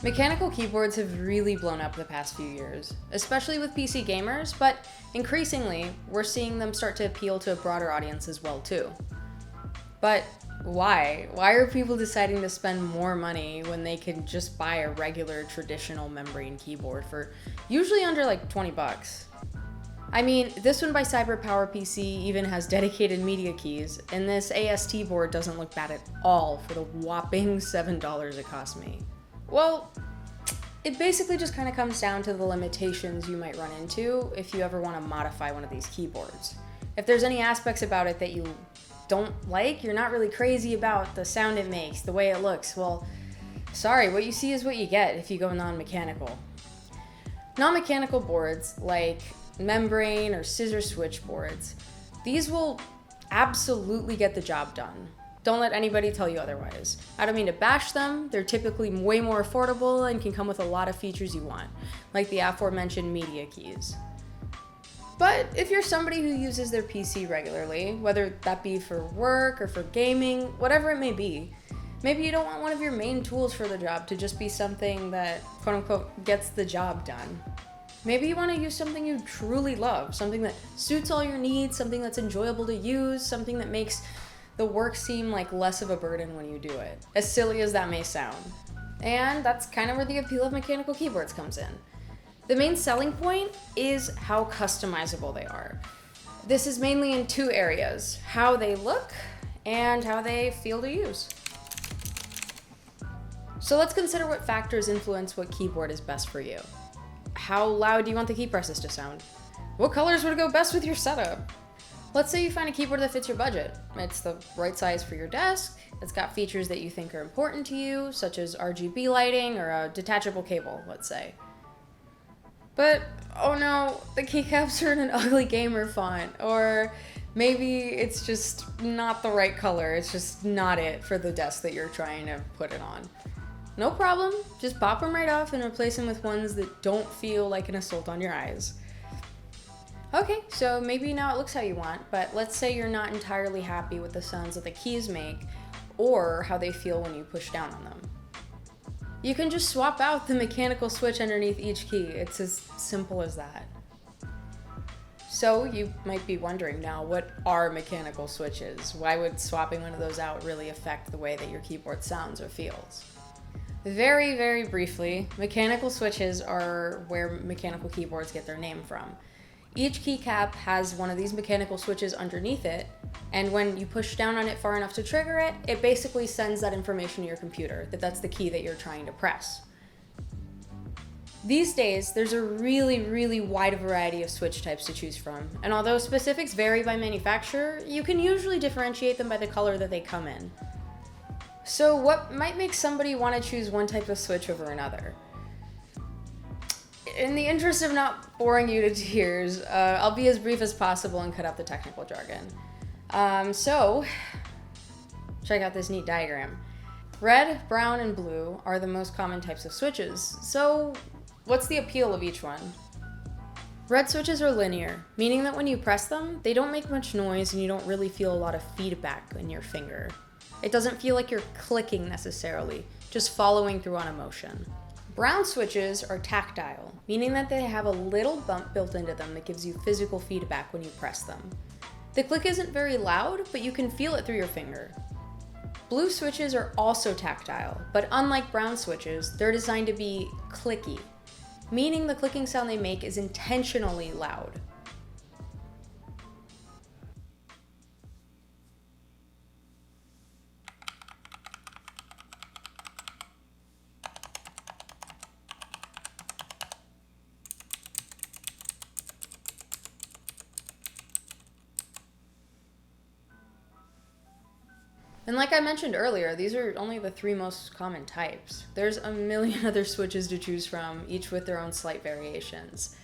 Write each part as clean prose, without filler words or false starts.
Mechanical keyboards have really blown up the past few years, especially with PC gamers, but increasingly, we're seeing them start to appeal to a broader audience as well too. But why? Why are people deciding to spend more money when they can just buy a regular traditional membrane keyboard for usually under like 20 bucks? I mean, this one by CyberPowerPC even has dedicated media keys, and this AST board doesn't look bad at all for the whopping $7 it cost me. Well, it basically just kind of comes down to the limitations you might run into if you ever want to modify one of these keyboards. If there's any aspects about it that you don't like, you're not really crazy about the sound it makes, the way it looks, well, sorry, what you see is what you get if you go non-mechanical. Non-mechanical boards like membrane or scissor switch boards, these will absolutely get the job done. Don't let anybody tell you otherwise. I don't mean to bash them, they're typically way more affordable and can come with a lot of features you want, like the aforementioned media keys. But if you're somebody who uses their PC regularly, whether that be for work or for gaming, whatever it may be, maybe you don't want one of your main tools for the job to just be something that, quote unquote, gets the job done. Maybe you want to use something you truly love, something that suits all your needs, something that's enjoyable to use, something that makes the work seem like less of a burden when you do it, as silly as that may sound. And that's kind of where the appeal of mechanical keyboards comes in. The main selling point is how customizable they are. This is mainly in two areas: how they look and how they feel to use. So let's consider what factors influence what keyboard is best for you. How loud do you want the key presses to sound? What colors would go best with your setup? Let's say you find a keyboard that fits your budget. It's the right size for your desk, it's got features that you think are important to you, such as RGB lighting or a detachable cable, let's say. But, oh no, the keycaps are in an ugly gamer font, or maybe it's just not the right color, it's just not it for the desk that you're trying to put it on. No problem, just pop them right off and replace them with ones that don't feel like an assault on your eyes. Okay, so maybe now it looks how you want, but let's say you're not entirely happy with the sounds that the keys make or how they feel when you push down on them. You can just swap out the mechanical switch underneath each key. It's as simple as that. So you might be wondering now, what are mechanical switches? Why would swapping one of those out really affect the way that your keyboard sounds or feels? Very, very briefly, mechanical switches are where mechanical keyboards get their name from. Each keycap has one of these mechanical switches underneath it, and when you push down on it far enough to trigger it, it basically sends that information to your computer, that that's the key that you're trying to press. These days, there's a really, really wide variety of switch types to choose from, and although specifics vary by manufacturer, you can usually differentiate them by the color that they come in. So what might make somebody want to choose one type of switch over another? In the interest of not boring you to tears, I'll be as brief as possible and cut out the technical jargon. So, check out this neat diagram. Red, brown, and blue are the most common types of switches. So, what's the appeal of each one? Red switches are linear, meaning that when you press them, they don't make much noise and you don't really feel a lot of feedback in your finger. It doesn't feel like you're clicking necessarily, just following through on a motion. Brown switches are tactile, meaning that they have a little bump built into them that gives you physical feedback when you press them. The click isn't very loud, but you can feel it through your finger. Blue switches are also tactile, but unlike brown switches, they're designed to be clicky, meaning the clicking sound they make is intentionally loud. And like I mentioned earlier, these are only the three most common types. There's a million other switches to choose from, each with their own slight variations.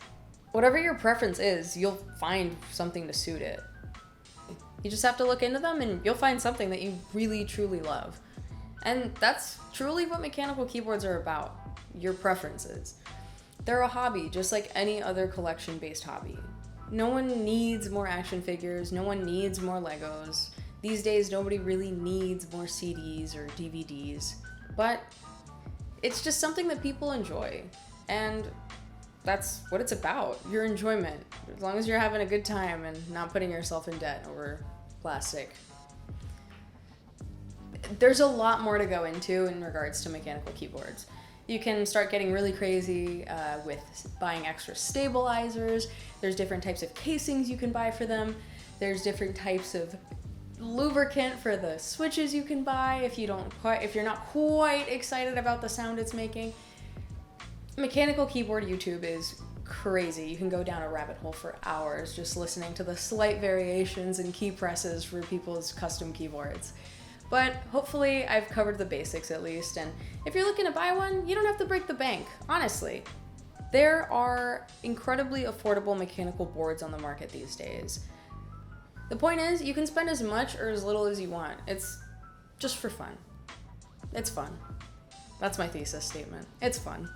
Whatever your preference is, you'll find something to suit it. You just have to look into them and you'll find something that you really, truly love. And that's truly what mechanical keyboards are about, your preferences. They're a hobby, just like any other collection-based hobby. No one needs more action figures, no one needs more Legos. These days, nobody really needs more CDs or DVDs. But It's just something that people enjoy. And that's what it's about, your enjoyment. As long as you're having a good time and not putting yourself in debt over plastic. There's a lot more to go into in regards to mechanical keyboards. You can start getting really crazy with buying extra stabilizers. There's different types of casings you can buy for them. There's different types of lubricant for the switches you can buy if you're not quite excited about the sound it's making. Mechanical keyboard YouTube is crazy. You can go down a rabbit hole for hours just listening to the slight variations in key presses for people's custom keyboards. But hopefully I've covered the basics at least, and if you're looking to buy one, you don't have to break the bank, honestly. There are incredibly affordable mechanical boards on the market these days. The point is, you can spend as much or as little as you want. It's just for fun. It's fun. That's my thesis statement. It's fun.